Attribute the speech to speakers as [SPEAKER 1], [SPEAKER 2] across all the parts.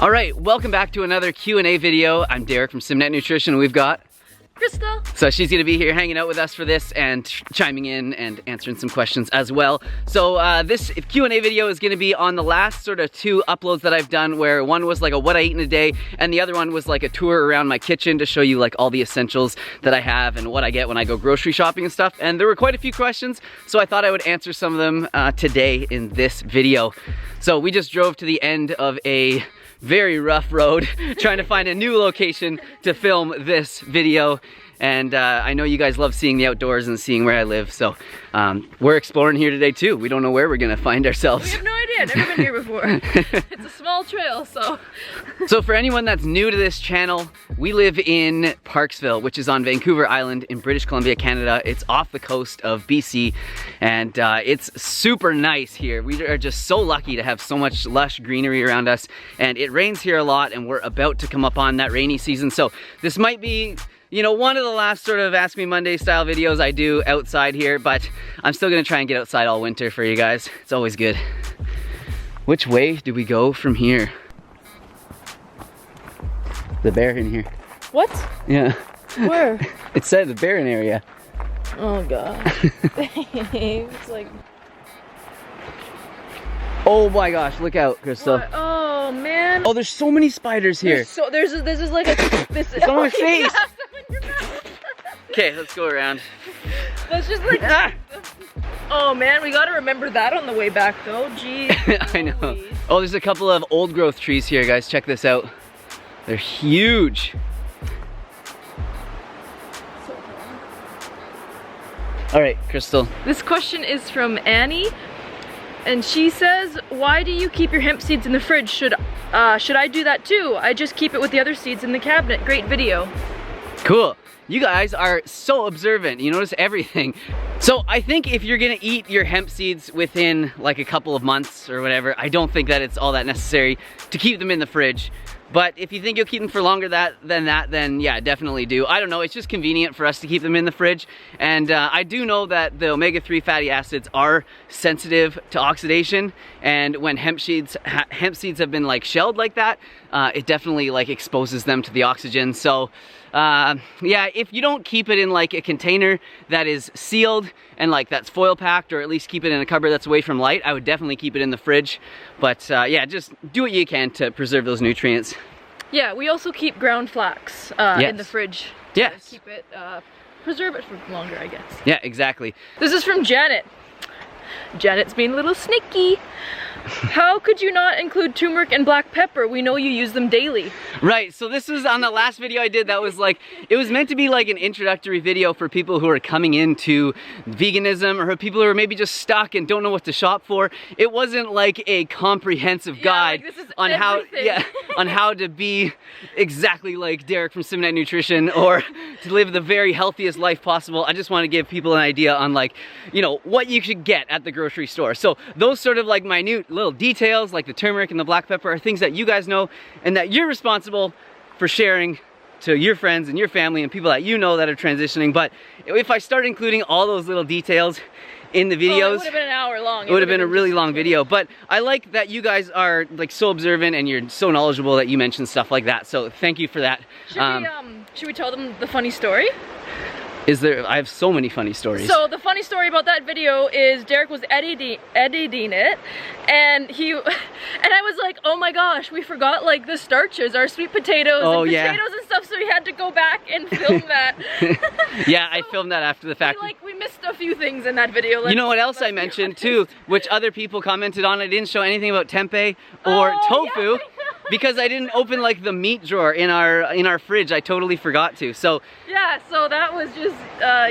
[SPEAKER 1] All right, welcome back to another Q&A video. I'm Derek from Simnett Nutrition. We've got
[SPEAKER 2] Crystal.
[SPEAKER 1] So she's gonna be here hanging out with us for this and chiming in and answering some questions as well. So this Q&A video is gonna be on the last sort of 2 uploads that I've done, where one was like a what I eat in a day and the other one was like a tour around my kitchen to show you like all the essentials that I have and what I get when I go grocery shopping and stuff. And there were quite a few questions, so I thought I would answer some of them today in this video. So we just drove to the end of a very rough road trying to find a new location to film this video, and I know you guys love seeing the outdoors and seeing where I live, so we're exploring here today too. We don't know where we're gonna find ourselves.
[SPEAKER 2] We have no idea, never been here before. It's a small trail, so.
[SPEAKER 1] So for anyone that's new to this channel, we live in Parksville, which is on Vancouver Island in British Columbia, Canada. It's off the coast of BC, and it's super nice here. We are just so lucky to have so much lush greenery around us, and it rains here a lot, and we're about to come up on that rainy season. So this might be, you know, one of the last sort of Ask Me Monday style videos I do outside here, but I'm still gonna try and get outside all winter for you guys. It's always good. Which way do we go from here? The bear in here.
[SPEAKER 2] What?
[SPEAKER 1] Yeah.
[SPEAKER 2] Where?
[SPEAKER 1] It said the bear in area.
[SPEAKER 2] Oh god. It's like.
[SPEAKER 1] Oh my gosh, look out, Crystal.
[SPEAKER 2] What? Oh man.
[SPEAKER 1] Oh, there's so many spiders here.
[SPEAKER 2] This is like a this.
[SPEAKER 1] It's on my face.
[SPEAKER 2] You have some in your mouth.
[SPEAKER 1] Okay, let's go around.
[SPEAKER 2] That's just like.
[SPEAKER 1] Ah!
[SPEAKER 2] Oh man, we gotta remember that on the way back though. Jeez.
[SPEAKER 1] I know. Oh, there's a couple of old growth trees here, guys. Check this out. They're huge. All right, Crystal.
[SPEAKER 2] This question is from Annie, and she says, "Why do you keep your hemp seeds in the fridge? Should I do that too? I just keep it with the other seeds in the cabinet." Great video.
[SPEAKER 1] Cool. You guys are so observant. You notice everything. So I think if you're gonna eat your hemp seeds within like a couple of months or whatever, I don't think that it's all that necessary to keep them in the fridge. But if you think you'll keep them for longer than that, then yeah, definitely do. I don't know, it's just convenient for us to keep them in the fridge. And I do know that the omega-3 fatty acids are sensitive to oxidation. And when hemp seeds have been like shelled like that, it definitely like exposes them to the oxygen. So yeah, if you don't keep it in like a container that is sealed and like that's foil packed, or at least keep it in a cupboard that's away from light, I would definitely keep it in the fridge. But yeah, just do what you can to preserve those nutrients.
[SPEAKER 2] Yeah, we also keep ground flax in the fridge.
[SPEAKER 1] Yes.
[SPEAKER 2] Keep it, preserve it for longer, I guess.
[SPEAKER 1] Yeah, exactly.
[SPEAKER 2] This is from Janet. Janet's being a little sneaky. How could you not include turmeric and black pepper? We know you use them daily.
[SPEAKER 1] Right, so this was on the last video I did that was like, it was meant to be like an introductory video for people who are coming into veganism, or people who are maybe just stuck and don't know what to shop for. It wasn't like a comprehensive guide
[SPEAKER 2] like, this is
[SPEAKER 1] on
[SPEAKER 2] everything.
[SPEAKER 1] on how to be exactly like Derek from Simnett Nutrition, or to live the very healthiest life possible. I just want to give people an idea on like, you know, what you should get at the grocery store. So those sort of like minute little details like the turmeric and the black pepper are things that you guys know and that you're responsible for sharing to your friends and your family and people that you know that are transitioning. But if I start including all those little details in the videos,
[SPEAKER 2] it would have been an hour long.
[SPEAKER 1] It would have been a really long video. But I like that you guys are like so observant and you're so knowledgeable that you mention stuff like that. So thank you for that.
[SPEAKER 2] Should we tell them the funny story?
[SPEAKER 1] I have so many funny stories.
[SPEAKER 2] So the funny story about that video is Derek was editing it, and I was like, oh my gosh, we forgot like the starches, our sweet potatoes and potatoes and stuff, so we had to go back and film that.
[SPEAKER 1] Yeah, I filmed that after the fact.
[SPEAKER 2] We missed a few things in that video.
[SPEAKER 1] You know what else I mentioned too, which other people commented on? I didn't show anything about tempeh or tofu.
[SPEAKER 2] Yeah,
[SPEAKER 1] because I didn't open like the meat drawer in our fridge. I totally forgot to. So
[SPEAKER 2] yeah, so that was just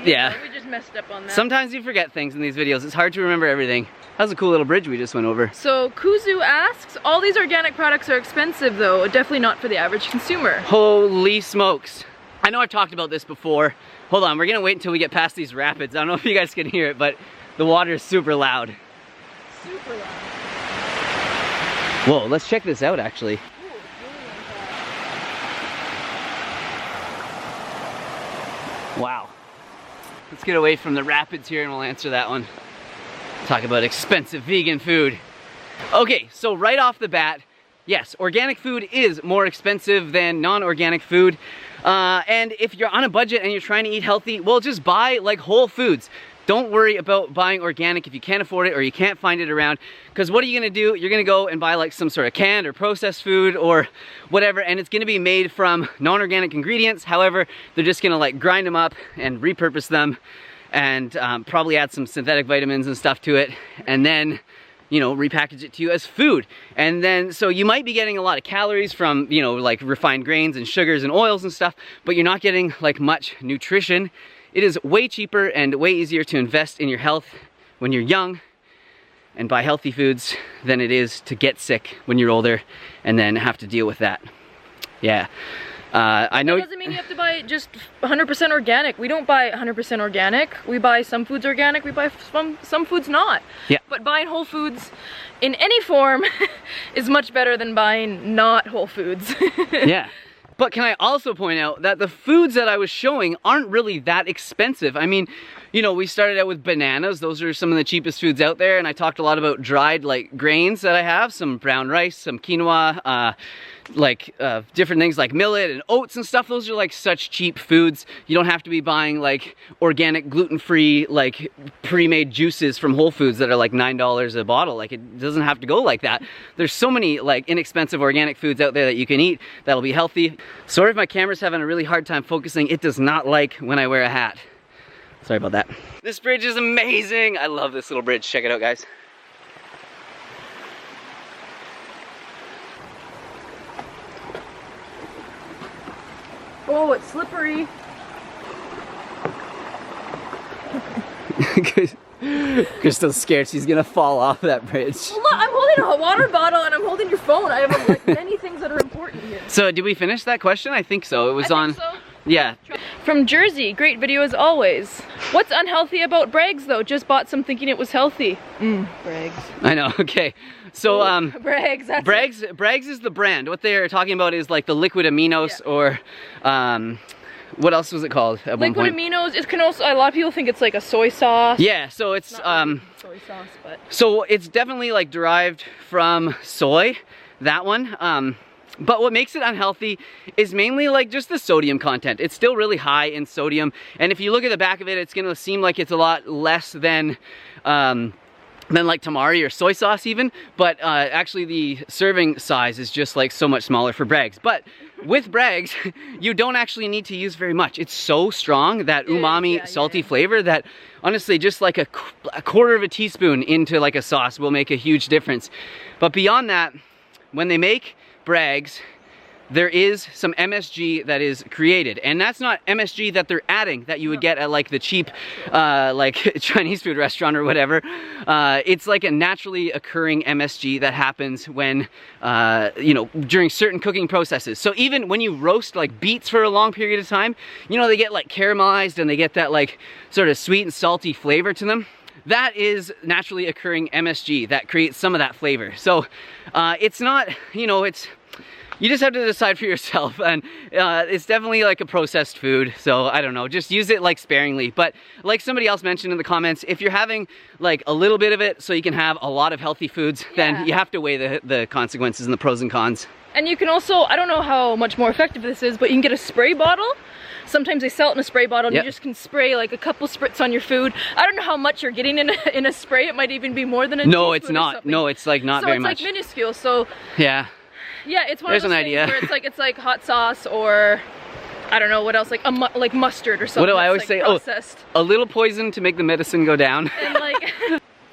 [SPEAKER 2] yeah, we just messed up on that.
[SPEAKER 1] Sometimes you forget things in these videos. It's hard to remember everything. That was a cool little bridge we just went over.
[SPEAKER 2] So Kuzu asks, all these organic products are expensive though, definitely not for the average consumer.
[SPEAKER 1] Holy smokes. I know I've talked about this before. Hold on, we're gonna wait until we get past these rapids. I don't know if you guys can hear it, but the water is super loud.
[SPEAKER 2] Super loud.
[SPEAKER 1] Whoa, let's check this out actually.
[SPEAKER 2] Ooh, it's really
[SPEAKER 1] Wow. Let's get away from the rapids here and we'll answer that one. Talk about expensive vegan food. Okay, so right off the bat, yes, organic food is more expensive than non-organic food. And if you're on a budget and you're trying to eat healthy, well, just buy like whole foods. Don't worry about buying organic if you can't afford it or you can't find it around, because what are you gonna do? You're gonna go and buy like some sort of canned or processed food or whatever, and it's gonna be made from non-organic ingredients. However, they're just gonna like grind them up and repurpose them and probably add some synthetic vitamins and stuff to it, and then, you know, repackage it to you as food. And then, so you might be getting a lot of calories from, you know, like refined grains and sugars and oils and stuff, but you're not getting like much nutrition. It is way cheaper and way easier to invest in your health when you're young and buy healthy foods than it is to get sick when you're older and then have to deal with that. Yeah. I know.
[SPEAKER 2] That doesn't mean you have to buy just 100% organic. We don't buy 100% organic. We buy some foods organic, we buy some foods not.
[SPEAKER 1] Yeah.
[SPEAKER 2] But buying whole foods in any form is much better than buying not whole foods.
[SPEAKER 1] Yeah. But can I also point out that the foods that I was showing aren't really that expensive. I mean, you know, we started out with bananas. Those are some of the cheapest foods out there. And I talked a lot about dried like grains that I have, some brown rice, some quinoa, different things like millet and oats and stuff. Those are like such cheap foods. You don't have to be buying like organic, gluten-free, like pre-made juices from Whole Foods that are like $9 a bottle. Like, it doesn't have to go like that. There's so many like inexpensive organic foods out there that you can eat that'll be healthy. Sorry if my camera's having a really hard time focusing. It does not like when I wear a hat. Sorry about that. This bridge is amazing. I love this little bridge. Check it out, guys.
[SPEAKER 2] Oh, it's slippery.
[SPEAKER 1] Crystal's scared she's gonna fall off that bridge.
[SPEAKER 2] Well, look, I'm holding a water bottle and I'm holding your phone. I have like many things that are important here.
[SPEAKER 1] So, did we finish that question? I think so. It was on.
[SPEAKER 2] So.
[SPEAKER 1] Yeah.
[SPEAKER 2] From Jersey, great video as always. What's unhealthy about Bragg's though? Just bought some thinking it was healthy. Bragg's.
[SPEAKER 1] I know, okay. So
[SPEAKER 2] Bragg's, that's
[SPEAKER 1] Bragg's is the brand. What they're talking about is like the liquid aminos, or what else was it called at one point?
[SPEAKER 2] Liquid aminos. It can also, a lot of people think it's like a soy sauce.
[SPEAKER 1] Yeah, so it's
[SPEAKER 2] really soy sauce, but
[SPEAKER 1] so it's definitely like derived from soy, that one. But what makes it unhealthy is mainly like just the sodium content. It's still really high in sodium, and if you look at the back of it, it's gonna seem like it's a lot less than like tamari or soy sauce even, but actually the serving size is just like so much smaller for Bragg's. But with Bragg's, you don't actually need to use very much. It's so strong, that umami salty flavor, that honestly just like a quarter of a teaspoon into like a sauce will make a huge difference. But beyond that, when they make Bragg's, there is some MSG that is created, and that's not MSG that they're adding that you would get at like the cheap like Chinese food restaurant or whatever. It's like a naturally occurring MSG that happens when you know, during certain cooking processes. So even when you roast like beets for a long period of time, you know, they get like caramelized and they get that like sort of sweet and salty flavor to them. That is naturally occurring MSG that creates some of that flavor. So it's not, you know, you just have to decide for yourself, and it's definitely like a processed food, so I don't know, just use it like sparingly. But like somebody else mentioned in the comments, if you're having like a little bit of it so you can have a lot of healthy foods, then you have to weigh the consequences and the pros and cons.
[SPEAKER 2] And you can also, I don't know how much more effective this is, but you can get a spray bottle. Sometimes they sell it in a spray bottle, and you just can spray like a couple spritz on your food. I don't know how much you're getting in a spray. It might even be more than a
[SPEAKER 1] No, it's not. No, it's like not very much.
[SPEAKER 2] So it's like minuscule, so
[SPEAKER 1] yeah.
[SPEAKER 2] Yeah, it's one of those things where it's like hot sauce, or I don't know what else, like mustard or something.
[SPEAKER 1] What do I always say?
[SPEAKER 2] Processed.
[SPEAKER 1] Oh, a little poison to make the medicine go down.
[SPEAKER 2] And like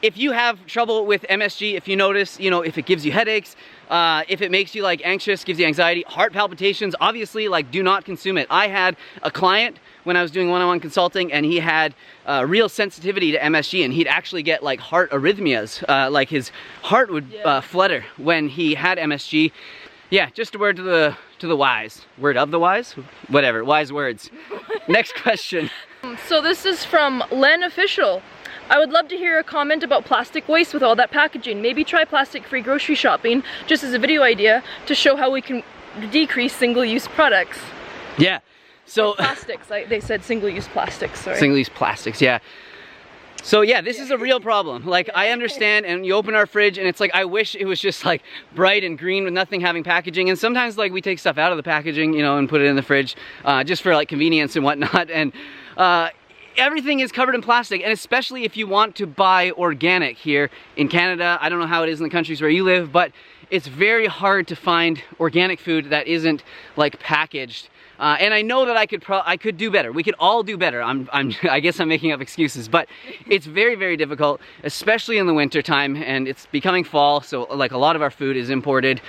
[SPEAKER 1] if you have trouble with MSG, if you notice, you know, if it gives you headaches, if it makes you like anxious, gives you anxiety, heart palpitations, obviously like do not consume it. I had a client when I was doing one-on-one consulting, and he had real sensitivity to MSG, and he'd actually get like heart arrhythmias, like his heart would flutter when he had MSG. Yeah, just a word to the wise. Word of the wise? Whatever, wise words. Next question.
[SPEAKER 2] So this is from Len Official. I would love to hear a comment about plastic waste with all that packaging. Maybe try plastic-free grocery shopping, just as a video idea, to show how we can decrease single-use products.
[SPEAKER 1] Yeah, so...
[SPEAKER 2] plastics, they said single-use plastics, sorry.
[SPEAKER 1] Single-use plastics, yeah. So yeah, this is a real problem. Like, I understand, and you open our fridge and it's like, I wish it was just like bright and green with nothing having packaging. And sometimes like we take stuff out of the packaging, you know, and put it in the fridge just for like convenience and whatnot. And everything is covered in plastic, and especially if you want to buy organic here in Canada. I don't know how it is in the countries where you live, but it's very hard to find organic food that isn't like packaged. And I know that I could do better. We could all do better. I guess I'm making up excuses, but it's very, very difficult, especially in the winter time, and it's becoming fall, so like a lot of our food is imported.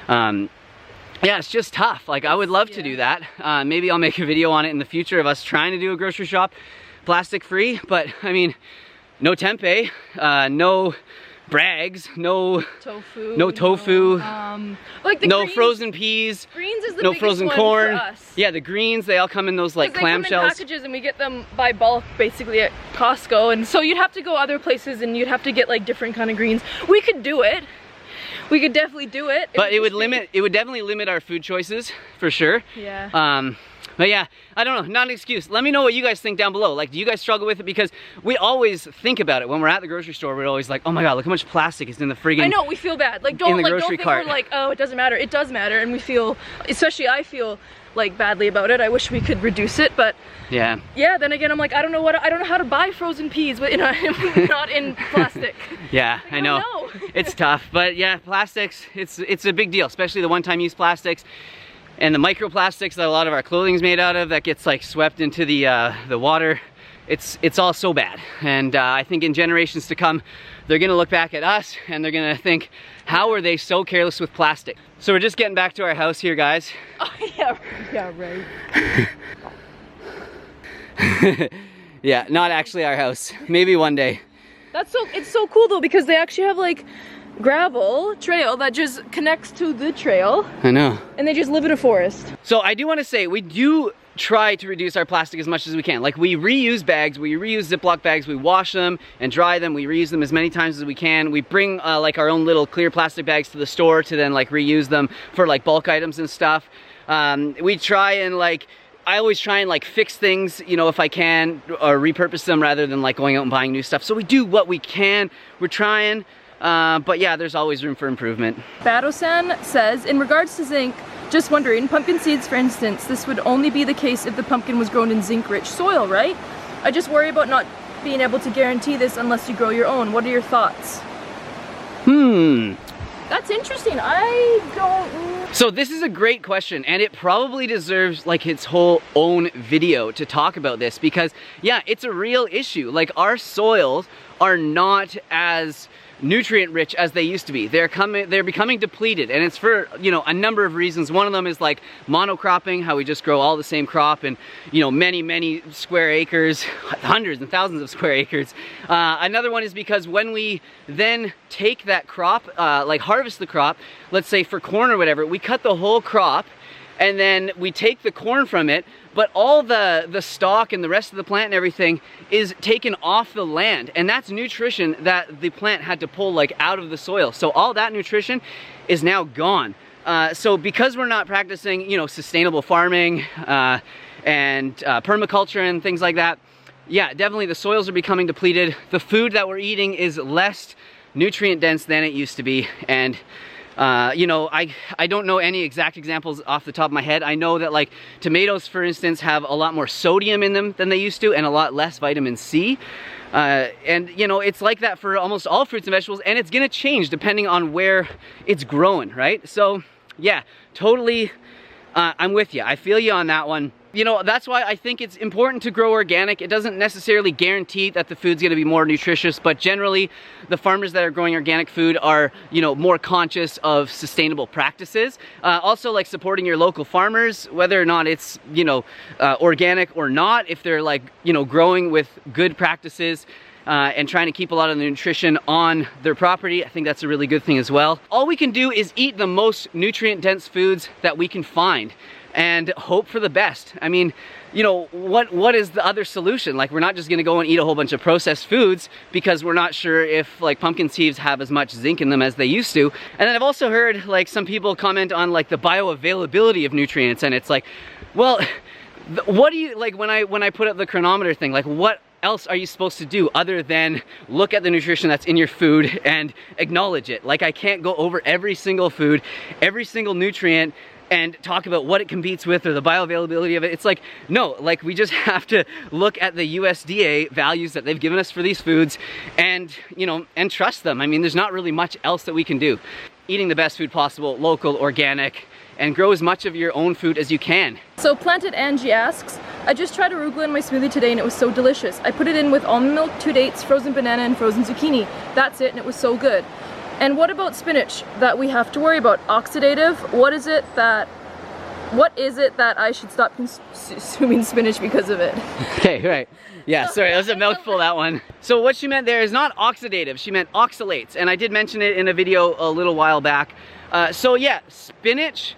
[SPEAKER 1] Yeah, it's just tough. Like, I would love to do that. Maybe I'll make a video on it in the future of us trying to do a grocery shop plastic free, but I mean, no tempeh, no brags, no tofu, like no greens, frozen peas,
[SPEAKER 2] greens is the
[SPEAKER 1] no frozen corn.
[SPEAKER 2] For us.
[SPEAKER 1] Yeah, the greens, they all come in those like clamshells. They come in
[SPEAKER 2] packages, and we get them by bulk basically at Costco, and so you'd have to go other places and you'd have to get like different kind of greens. We could do it. We could definitely do it.
[SPEAKER 1] But it would definitely limit our food choices for sure.
[SPEAKER 2] Yeah.
[SPEAKER 1] But yeah, I don't know, not an excuse. Let me know what you guys think down below. Like, do you guys struggle with it? Because we always think about it when we're at the grocery store. We're always like, oh my god, look how much plastic is in the friggin'
[SPEAKER 2] I know, we feel bad. Like, don't think we're like, oh, it doesn't matter. It does matter, and we feel, especially I feel like badly about it. I wish we could reduce it, but yeah. Then again, I'm like, I don't know how to buy frozen peas, but you know, not in plastic.
[SPEAKER 1] Yeah, like, I know. It's tough, but yeah, plastics. It's a big deal, especially the one-time use plastics. And the microplastics that a lot of our clothing is made out of that gets like swept into the water, it's all so bad. And I think in generations to come, they're gonna look back at us and they're gonna think, how are they so careless with plastic? So we're just getting back to our house here, guys.
[SPEAKER 2] Oh yeah, right.
[SPEAKER 1] Yeah, not actually our house. Maybe one day.
[SPEAKER 2] It's so cool though, because they actually have like gravel trail that just connects to the trail.
[SPEAKER 1] I know.
[SPEAKER 2] And they just live in a forest.
[SPEAKER 1] So I do want to say, we do try to reduce our plastic as much as we can. Like, we reuse bags, we reuse Ziploc bags, we wash them and dry them, we reuse them as many times as we can. We bring like our own little clear plastic bags to the store to then like reuse them for like bulk items and stuff. We try and like, I always try and like fix things, you know, if I can, or repurpose them rather than like going out and buying new stuff. So we do what we can, we're trying. But yeah, there's always room for improvement.
[SPEAKER 2] Badosan says, in regards to zinc, just wondering, pumpkin seeds for instance, this would only be the case if the pumpkin was grown in zinc-rich soil, right? I just worry about not being able to guarantee this unless you grow your own. What are your thoughts? That's interesting. I don't...
[SPEAKER 1] So this is a great question, and it probably deserves like its whole own video to talk about this, because yeah, it's a real issue. Like, our soils are not as nutrient rich as they used to be. They're becoming depleted, and it's for, you know, a number of reasons. One of them is like monocropping, how we just grow all the same crop and, you know, many square acres, hundreds and thousands of square acres. Another one is because when we then take that crop, like harvest the crop, let's say for corn or whatever, we cut the whole crop and then we take the corn from it, but all the stalk and the rest of the plant and everything is taken off the land, and that's nutrition that the plant had to pull like out of the soil. So all that nutrition is now gone. So because we're not practicing, you know, sustainable farming and permaculture and things like that, yeah, definitely the soils are becoming depleted. The food that we're eating is less nutrient dense than it used to be, and you know, I don't know any exact examples off the top of my head. I know that like tomatoes, for instance, have a lot more sodium in them than they used to, and a lot less vitamin C. And you know, it's like that for almost all fruits and vegetables, and it's gonna change depending on where it's growing, right? So yeah, totally, I'm with you. I feel you on that one. You know, that's why I think it's important to grow organic. It doesn't necessarily guarantee that the food's gonna be more nutritious, but generally the farmers that are growing organic food are, you know, more conscious of sustainable practices. Also, like supporting your local farmers, whether or not it's, you know, organic or not, if they're like, you know, growing with good practices and trying to keep a lot of the nutrition on their property. I think that's a really good thing as well. All we can do is eat the most nutrient dense foods that we can find and hope for the best. I mean, you know, what is the other solution? Like, we're not just gonna go and eat a whole bunch of processed foods because we're not sure if like pumpkin seeds have as much zinc in them as they used to. And then I've also heard like some people comment on like the bioavailability of nutrients, and it's like, well, what do you, like when I put up the chronometer thing, like what else are you supposed to do other than look at the nutrition that's in your food and acknowledge it? Like, I can't go over every single food, every single nutrient, and talk about what it competes with or the bioavailability of it. It's like, no, like we just have to look at the USDA values that they've given us for these foods and, you know, and trust them. I mean, there's not really much else that we can do. Eating the best food possible, local, organic, and grow as much of your own food as you can.
[SPEAKER 2] So Planted Angie asks, I just tried arugula in my smoothie today and it was so delicious. I put it in with almond milk, 2 dates, frozen banana, and frozen zucchini. That's it, and it was so good. And what about spinach that we have to worry about? Oxidative? What is it that I should stop consuming spinach because of it?
[SPEAKER 1] Okay, right. Yeah, sorry, that was a mouthful, that one. So what she meant there is not oxidative, she meant oxalates. And I did mention it in a video a little while back. So yeah, spinach,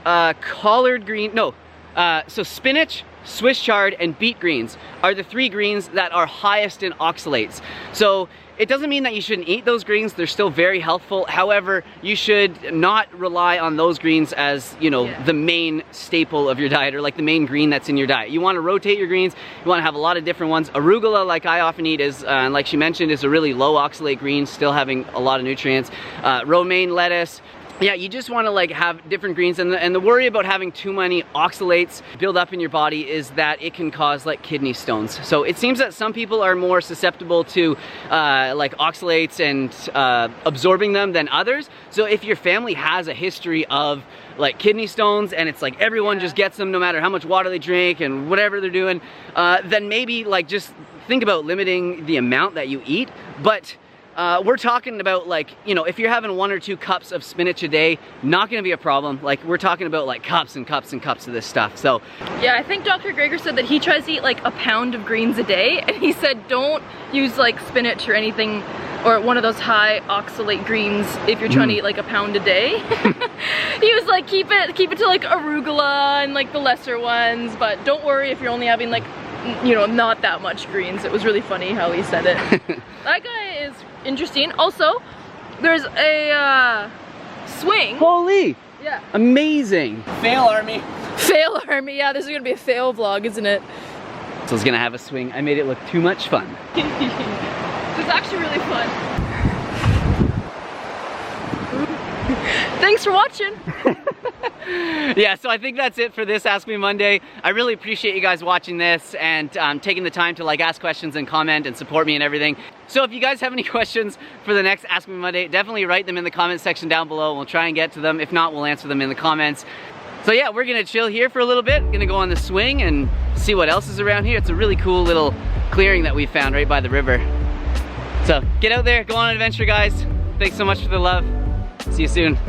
[SPEAKER 1] collard green, so spinach, Swiss chard, and beet greens are the 3 greens that are highest in oxalates. So it doesn't mean that you shouldn't eat those greens, they're still very healthful. However, you should not rely on those greens as, you know, the main staple of your diet, or like the main green that's in your diet. You want to rotate your greens, you want to have a lot of different ones. Arugula, like I often eat, is, and like she mentioned, is a really low oxalate green, still having a lot of nutrients. Romaine lettuce. Yeah, you just want to like have different greens, and the worry about having too many oxalates build up in your body is that it can cause like kidney stones. So it seems that some people are more susceptible to like oxalates and absorbing them than others. So if your family has a history of like kidney stones and it's like everyone just gets them no matter how much water they drink and whatever they're doing, then maybe like just think about limiting the amount that you eat. But we're talking about, like, you know, if you're having 1 or 2 cups of spinach a day, not gonna be a problem. Like, we're talking about like cups and cups and cups of this stuff. So
[SPEAKER 2] yeah, I think Dr. Greger said that he tries to eat like a pound of greens a day, and he said don't use like spinach or anything, or one of those high oxalate greens if you're trying to eat like a pound a day. He was like, keep it to like arugula and like the lesser ones, but don't worry if you're only having like, you know, not that much greens. It was really funny how he said it. That guy is interesting. Also, there's a swing.
[SPEAKER 1] Holy!
[SPEAKER 2] Yeah.
[SPEAKER 1] Amazing. Fail army.
[SPEAKER 2] Fail army, yeah, this is gonna be a fail vlog, isn't it?
[SPEAKER 1] So it's gonna have a swing. I made it look too much fun.
[SPEAKER 2] It's actually really fun. Thanks for watching.
[SPEAKER 1] Yeah, so I think that's it for this Ask Me Monday. I really appreciate you guys watching this and taking the time to like ask questions and comment and support me and everything. So if you guys have any questions for the next Ask Me Monday, definitely write them in the comment section down below. We'll try and get to them. If not, we'll answer them in the comments. So yeah, we're gonna chill here for a little bit. Gonna go on the swing and see what else is around here. It's a really cool little clearing that we found right by the river. So get out there, go on an adventure, guys. Thanks so much for the love. See you soon.